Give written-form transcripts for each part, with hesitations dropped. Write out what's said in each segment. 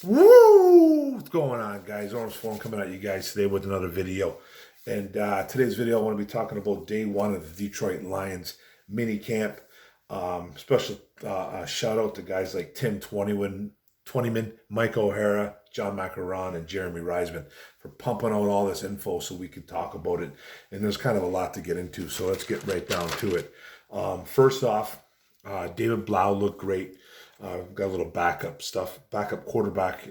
Woo! What's going on, guys? Orange Form coming at you guys today with another video. And today's video, I want to be talking about day one of the Detroit Lions mini camp. Special shout out to guys like Tim Twentyman, Mike O'Hara, John Macaron, and Jeremy Reisman for pumping out all this info so we can talk about it. And there's kind of a lot to get into, so let's get right down to it. First off, David Blau looked great. Got a little backup quarterback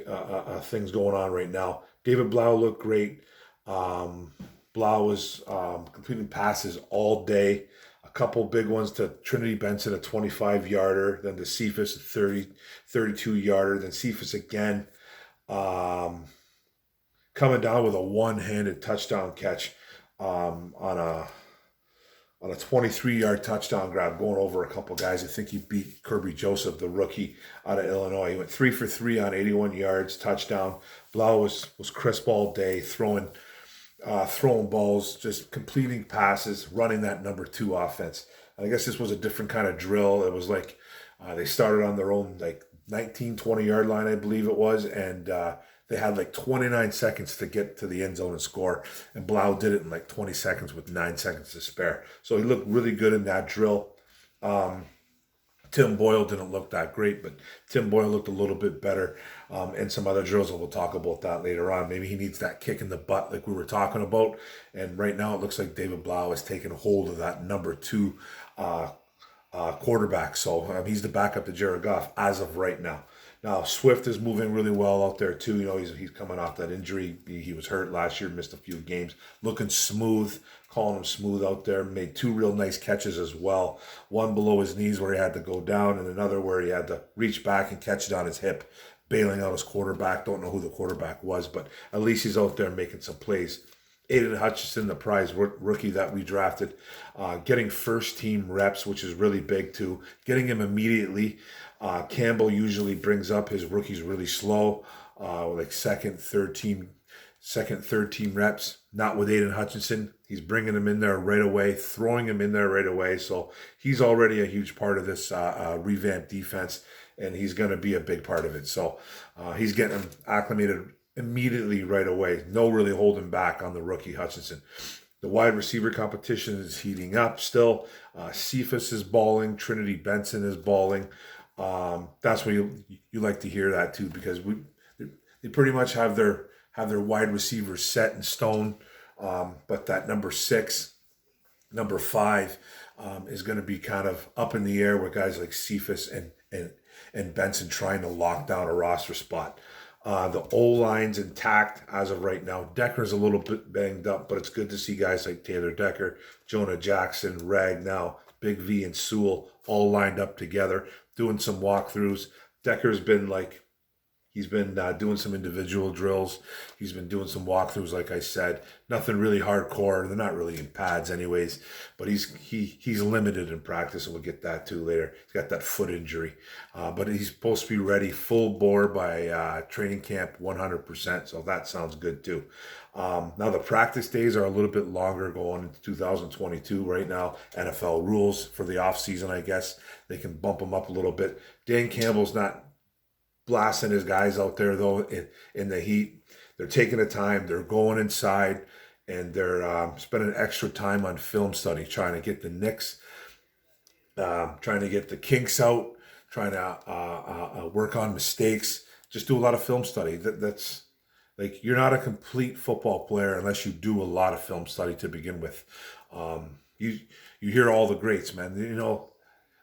things going on right now. David Blau looked great. Blau was completing passes all day. A couple big ones to Trinity Benson, a 25-yarder, then to Cephas, a 32-yarder, then Cephas again. Coming down with a one-handed touchdown catch on a 23-yard touchdown grab, going over a couple guys. I think he beat Kirby Joseph, the rookie out of Illinois. He went 3 for 3 on 81 yards, touchdown. Blau was crisp all day, throwing balls, just completing passes, running that number 2 offense. And I guess this was a different kind of drill. It was like they started on their own, like 19, 20-yard line, I believe it was, and they had like 29 seconds to get to the end zone and score, and Blau did it in like 20 seconds with 9 seconds to spare. So he looked really good in that drill. Tim Boyle didn't look that great, but Tim Boyle looked a little bit better in some other drills, and we'll talk about that later on. Maybe he needs that kick in the butt like we were talking about, and right now it looks like David Blau has taken hold of that number 2 quarterback. So he's the backup to Jared Goff as of right now. Now, Swift is moving really well out there, too. You know, he's coming off that injury. He was hurt last year, missed a few games. Looking smooth, calling him smooth out there. Made 2 real nice catches as well. One below his knees where he had to go down, and another where he had to reach back and catch it on his hip, bailing out his quarterback. Don't know who the quarterback was, but at least he's out there making some plays. Aiden Hutchinson, the prize rookie that we drafted, getting first-team reps, which is really big too. Getting him immediately. Campbell usually brings up his rookies really slow, like second, third team reps. Not with Aiden Hutchinson. He's bringing him in there right away, throwing him in there right away. So he's already a huge part of this revamped defense, and he's going to be a big part of it. So he's getting him acclimated immediately right away. No really holding back on the rookie Hutchinson. The wide receiver competition is heating up still. Cephas is balling. Trinity Benson is balling. That's what you like to hear that too, because they pretty much have their wide receivers set in stone. But that number 6, number 5 is going to be kind of up in the air with guys like Cephas and Benson trying to lock down a roster spot. The O-line's intact as of right now. Decker's a little bit banged up, but it's good to see guys like Taylor Decker, Jonah Jackson, Ragnow, Big V, and Sewell all lined up together, doing some walkthroughs. Decker's been he's been doing some individual drills. He's been doing some walkthroughs, like I said. Nothing really hardcore. They're not really in pads anyways, but he's limited in practice, and we'll get that too later. He's got that foot injury. But he's supposed to be ready full bore by training camp 100%, so that sounds good too. Now the practice days are a little bit longer going into 2022 right now. NFL rules for the off season, I guess. They can bump them up a little bit. Dan Campbell's not blasting his guys out there though in the heat. They're taking the time. They're going inside, and they're spending extra time on film study, trying to get the nicks, trying to get the kinks out, trying to work on mistakes. Just do a lot of film study. That's like, you're not a complete football player unless you do a lot of film study to begin with. You hear all the greats, man. You know,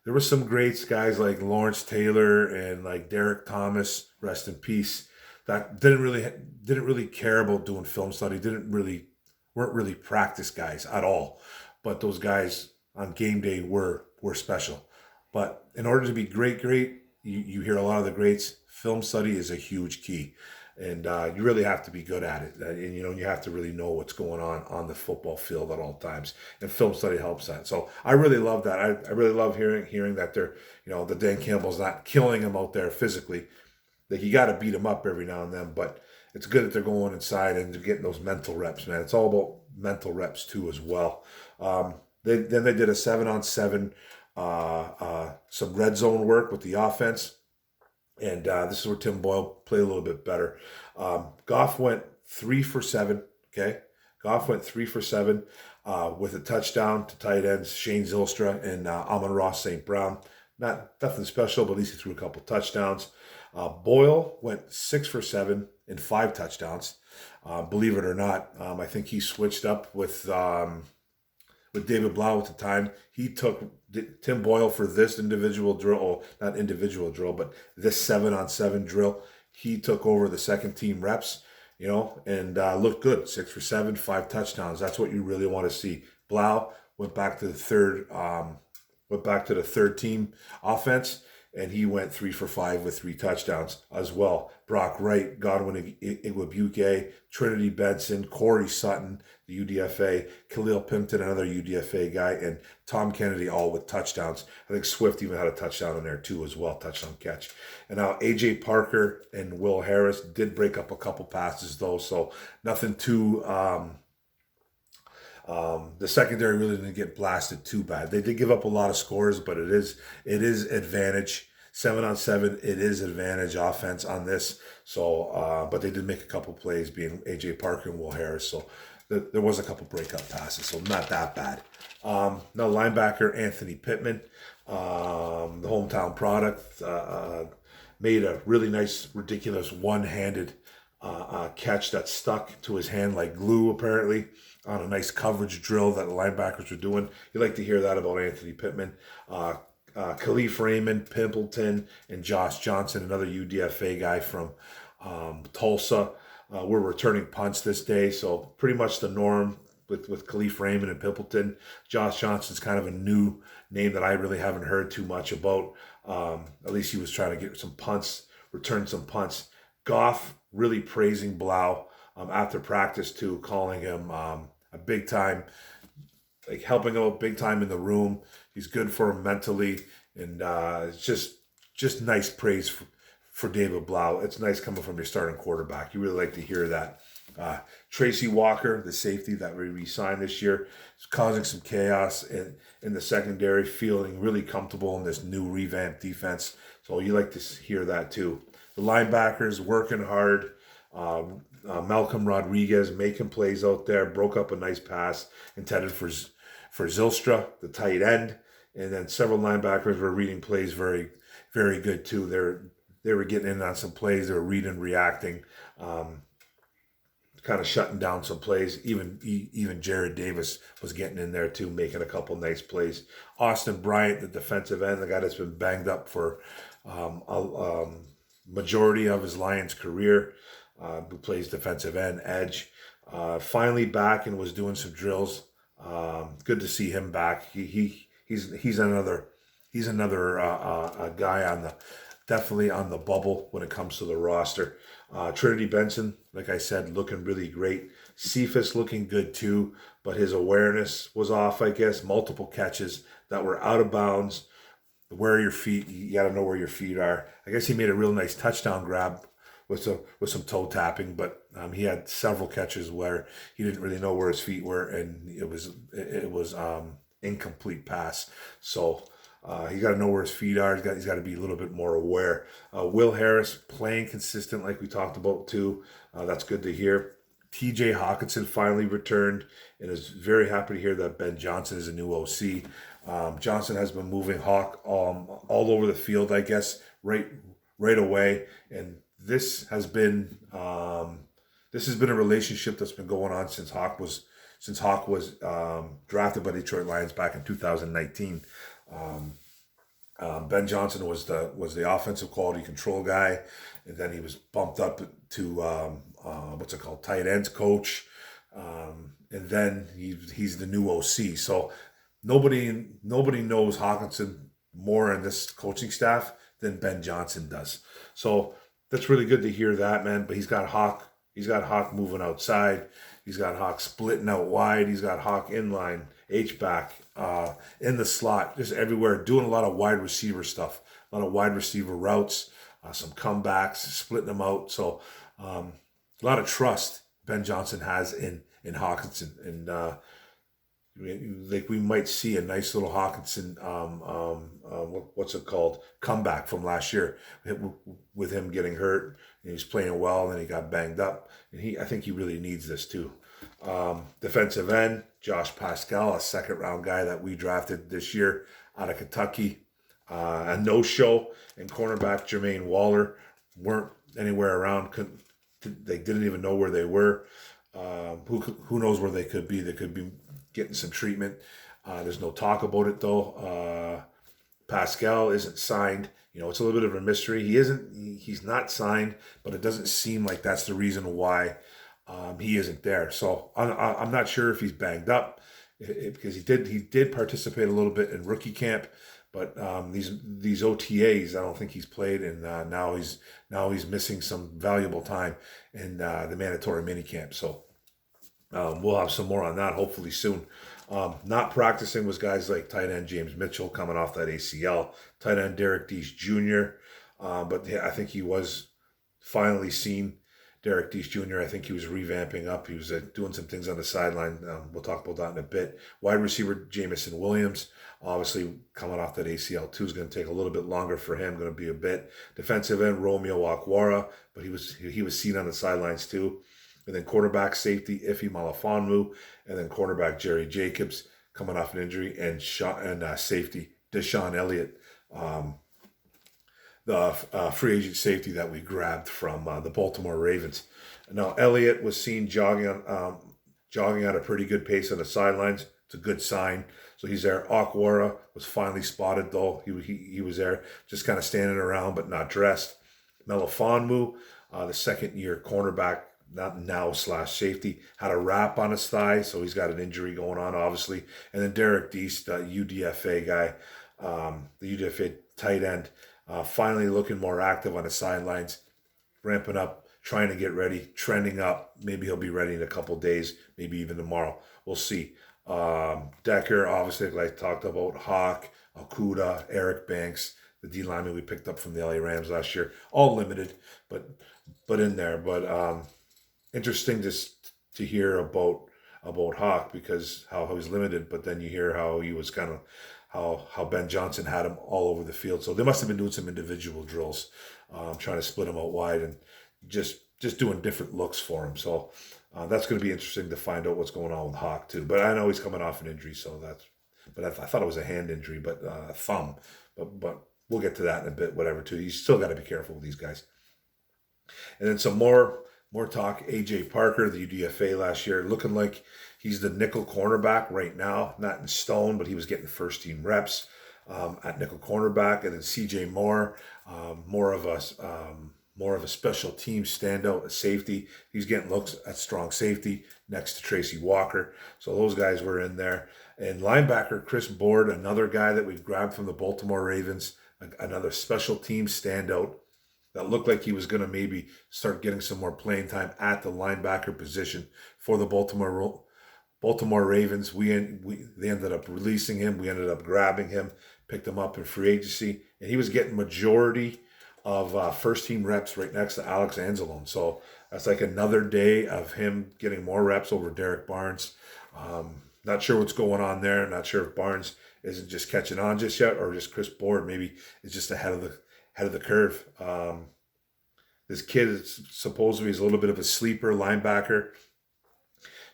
there were some greats, guys like Lawrence Taylor and like Derek Thomas, rest in peace, that didn't really care about doing film study. Weren't really practice guys at all. But those guys on game day were special. But in order to be great, you hear a lot of the greats. Film study is a huge key. And you really have to be good at it. And, you know, you have to really know what's going on the football field at all times. And film study helps that. So I really love that. I really love hearing that they're, you know, that Dan Campbell's not killing him out there physically. Like, you got to beat him up every now and then. But it's good that they're going inside and they're getting those mental reps, man. It's all about mental reps, too, as well. Then they did a 7-on-7, some red zone work with the offense. And this is where Tim Boyle played a little bit better. Goff went 3 for 7. Okay. Goff went 3 for 7 with a touchdown to tight ends Shane Zylstra and Amon-Ra St. Brown. Nothing special, but at least he threw a couple touchdowns. Boyle went 6 for 7 and 5 touchdowns. Believe it or not, I think he switched up with David Blau at the time. He took Tim Boyle for this individual drill, not individual drill, but this 7-on-7 drill. He took over the second team reps, and looked good. 6 for 7, 5 touchdowns. That's what you really want to see. Blau went back to the third team offense, and he went 3 for 5 with 3 touchdowns as well. Brock Wright, Godwin Igwebuike, Trinity Benson, Corey Sutton, the UDFA, Khalil Pimpton, another UDFA guy, and Tom Kennedy, all with touchdowns. I think Swift even had a touchdown in there too as well, touchdown catch. And now AJ Parker and Will Harris did break up a couple passes though, so nothing too... the secondary really didn't get blasted too bad. They did give up a lot of scores, but it is advantage. 7-on-7, it is advantage offense on this. So, but they did make a couple plays, being AJ Parker and Will Harris. So there was a couple breakup passes, so not that bad. Now linebacker Anthony Pittman, the hometown product, made a really nice, ridiculous one-handed catch that stuck to his hand like glue, apparently, on a nice coverage drill that the linebackers were doing. You like to hear that about Anthony Pittman. Khalif Raymond, Pimpleton, and Josh Johnson, another UDFA guy from Tulsa, were returning punts this day. So pretty much the norm with Khalif Raymond and Pimpleton. Josh Johnson's kind of a new name that I really haven't heard too much about. At least he was trying to get some punts, return some punts. Goff really praising Blau after practice too, calling him a big time, like helping him out big time in the room. He's good for him mentally, and it's just nice praise for David Blau. It's nice coming from your starting quarterback. You really like to hear that. Tracy Walker, the safety that we re-signed this year, is causing some chaos in the secondary, feeling really comfortable in this new revamped defense. So you like to hear that too. The linebackers working hard. Malcolm Rodriguez making plays out there, broke up a nice pass intended for Zylstra, the tight end, and then several linebackers were reading plays very, very good too. They were getting in on some plays. They were reading, reacting, kind of shutting down some plays. Even Jared Davis was getting in there too, making a couple nice plays. Austin Bryant, the defensive end, the guy that's been banged up for a majority of his Lions career, who plays defensive end, edge, finally back and was doing some drills. Good to see him back. He's another guy definitely on the bubble when it comes to the roster. Trinity Benson, like I said, looking really great. Cephas looking good too, but his awareness was off, I guess. Multiple catches that were out of bounds. Where are your feet? You got to know where your feet are. I guess he made a real nice touchdown grab with some toe tapping, but he had several catches where he didn't really know where his feet were, and it was incomplete pass. So he got to know where his feet are. He's got to be a little bit more aware. Will Harris playing consistent, like we talked about too. That's good to hear. TJ Hawkinson finally returned, and is very happy to hear that Ben Johnson is a new OC. Johnson has been moving Hawk all over the field, I guess, right away, and this has been a relationship that's been going on since Hawk was drafted by Detroit Lions back in 2019. Ben Johnson was the offensive quality control guy, and then he was bumped up to tight ends coach, and then he's the new OC. So nobody knows Hawkinson more in this coaching staff than Ben Johnson does. So that's really good to hear that, man. But he's got Hawk moving outside. He's got Hawk splitting out wide. He's got Hawk inline, H-back, in the slot, just everywhere, doing a lot of wide receiver stuff, a lot of wide receiver routes, some comebacks, splitting them out. So a lot of trust Ben Johnson has in Hawkinson. And like we might see a nice little Hawkinson, what's it called, comeback from last year with him getting hurt. And he's playing well, and then he got banged up. And I think he really needs this too. Defensive end, Josh Pascal, a second round guy that we drafted this year out of Kentucky. A no-show, and cornerback Jermaine Waller weren't anywhere around. They didn't even know where they were. Who knows where they could be? They could be getting some treatment. There's no talk about it though. Pascal isn't signed. It's a little bit of a mystery. He's not signed, but it doesn't seem like that's the reason why he isn't there. So I'm not sure if he's banged up, because he did participate a little bit in rookie camp. But these OTAs, I don't think he's played, and now he's missing some valuable time in the mandatory minicamp. So we'll have some more on that hopefully soon. Not practicing was guys like tight end James Mitchell coming off that ACL, tight end Derek Deese Jr. But I think he was finally seen. Derek Deese Jr., I think he was revamping up. He was doing some things on the sideline. We'll talk about that in a bit. Wide receiver Jamison Williams, obviously coming off that ACL too, is going to take a little bit longer for him. Going to be a bit. Defensive end Romeo Akwara, but he was seen on the sidelines too. And then quarterback safety Ife Malifonwu, and then cornerback Jerry Jacobs coming off an injury, and safety Deshaun Elliott. The free agent safety that we grabbed from the Baltimore Ravens. Now, Elliott was seen jogging at a pretty good pace on the sidelines. It's a good sign. So he's there. Akwara was finally spotted, though. He was there, just kind of standing around, but not dressed. Melifonwu, the second-year cornerback, not now / safety, had a wrap on his thigh, so he's got an injury going on, obviously. And then Derek Deese, the UDFA guy, the UDFA tight end, finally looking more active on the sidelines, ramping up, trying to get ready, trending up. Maybe he'll be ready in a couple days, maybe even tomorrow. We'll see. Decker, obviously, like I talked about, Hawk, Okuda, Eric Banks, the D lineman we picked up from the LA Rams last year, all limited, but in there. But interesting just to hear about Hawk, because how he was limited, but then you hear how he was kind of how Ben Johnson had him all over the field. So they must have been doing some individual drills, trying to split him out wide and just doing different looks for him. So that's going to be interesting to find out what's going on with Hawk too. But I know he's coming off an injury, so but I thought it was a hand injury, but a thumb. But we'll get to that in a bit, whatever too. You still got to be careful with these guys. And then some more talk. AJ Parker, the UDFA last year, looking like he's the nickel cornerback right now, not in stone, but he was getting first team reps at nickel cornerback. And then CJ Moore, more of a special team standout at safety. He's getting looks at strong safety next to Tracy Walker. So those guys were in there. And linebacker Chris Board, another guy that we've grabbed from the Baltimore Ravens, another special team standout that looked like he was going to maybe start getting some more playing time at the linebacker position for the Baltimore Ravens. They ended up releasing him. We ended up grabbing him, picked him up in free agency, and he was getting majority of first team reps right next to Alex Anzalone. So that's like another day of him getting more reps over Derek Barnes. Not sure what's going on there. Not sure if Barnes isn't just catching on just yet, or just Chris Board maybe is just ahead of the curve. This kid is supposedly a little bit of a sleeper linebacker.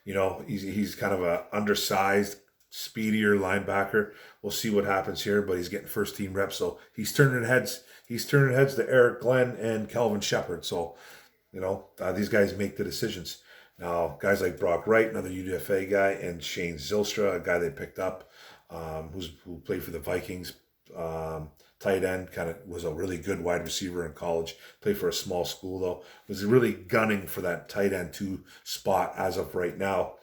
He's kind of a undersized, speedier linebacker. We'll see what happens here, but he's getting first team reps, so he's turning heads. He's turning heads to Eric Glenn and Kelvin Shepard. So, these guys make the decisions. Now, guys like Brock Wright, another UDFA guy, and Shane Zylstra, a guy they picked up, who played for the Vikings. Tight end, kind of was a really good wide receiver in college. Played for a small school though. Was really gunning for that tight end 2 spot as of right now.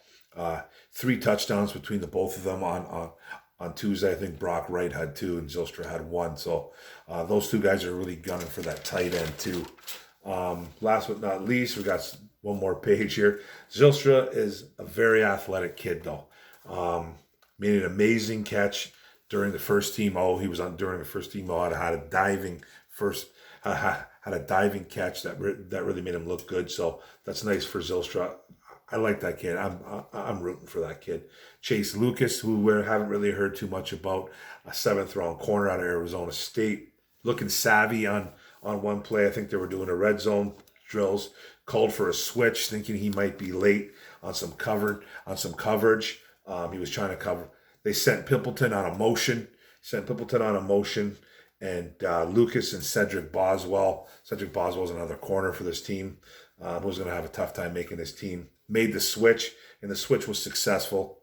3 touchdowns between the both of them on Tuesday. I think Brock Wright had 2 and Zylstra had 1. So those 2 guys are really gunning for that tight end too. Last but not least, we got one more page here. Zylstra is a very athletic kid though. Made an amazing catch during the first team. During the first team. Had a diving catch that really made him look good. So that's nice for Zylstra. I like that kid. I'm rooting for that kid. Chase Lucas, who we haven't really heard too much about, a 7th-round corner out of Arizona State, looking savvy on one play. I think they were doing a red zone drills, called for a switch, thinking he might be late on some coverage. He was trying to cover. They sent Pimpleton on a motion. And Lucas and Cedric Boswell. Cedric Boswell is another corner for this team. Who's going to have a tough time making this team. Made the switch, and the switch was successful.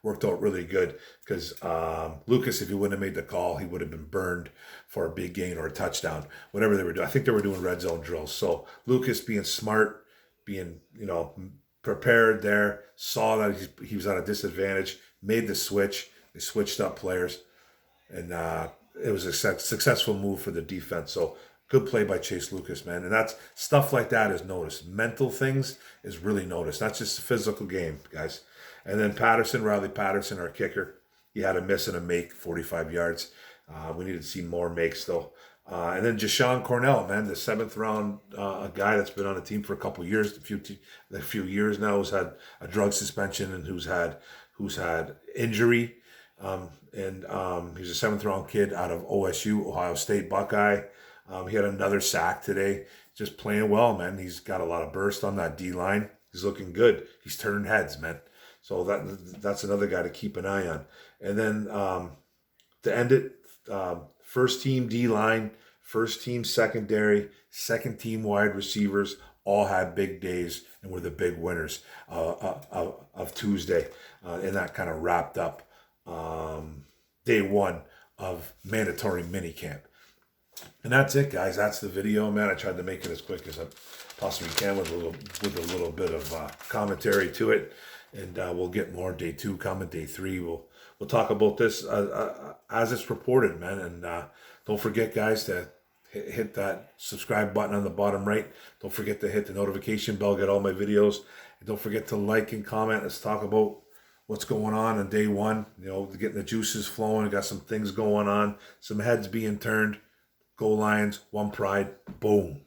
Worked out really good because Lucas, if he wouldn't have made the call, he would have been burned for a big gain or a touchdown, whatever they were doing. I think they were doing red zone drills. So Lucas being smart, being, prepared there, saw that he was at a disadvantage, made the switch. They switched up players, and it was a successful move for the defense. So good play by Chase Lucas, man. And that's stuff like that is noticed. Mental things is really noticed. Not just a physical game, guys. And then Riley Patterson, our kicker, he had a miss and a make, 45 yards. We need to see more makes, though. And then Jashawn Cornell, man, the 7th-round guy that's been on the team for a couple of years, a few years now, who's had a drug suspension and who's had injury. He's a 7th-round kid out of OSU, Ohio State Buckeye. He had another sack today. Just playing well, man. He's got a lot of burst on that D-line. He's looking good. He's turning heads, man. So that's another guy to keep an eye on. And then to end it, first team D-line, first team secondary, second team wide receivers all had big days and were the big winners of Tuesday. And that kind of wrapped up day one of mandatory minicamp. And that's it, guys. That's the video, man. I tried to make it as quick as I possibly can with a little bit of commentary to it. And we'll get more day 2 coming, day 3. We'll talk about this as it's reported, man. And don't forget, guys, to hit that subscribe button on the bottom right. Don't forget to hit the notification bell, get all my videos. And don't forget to like and comment. Let's talk about what's going on day 1. Getting the juices flowing. Got some things going on. Some heads being turned. Go Lions, one pride, boom.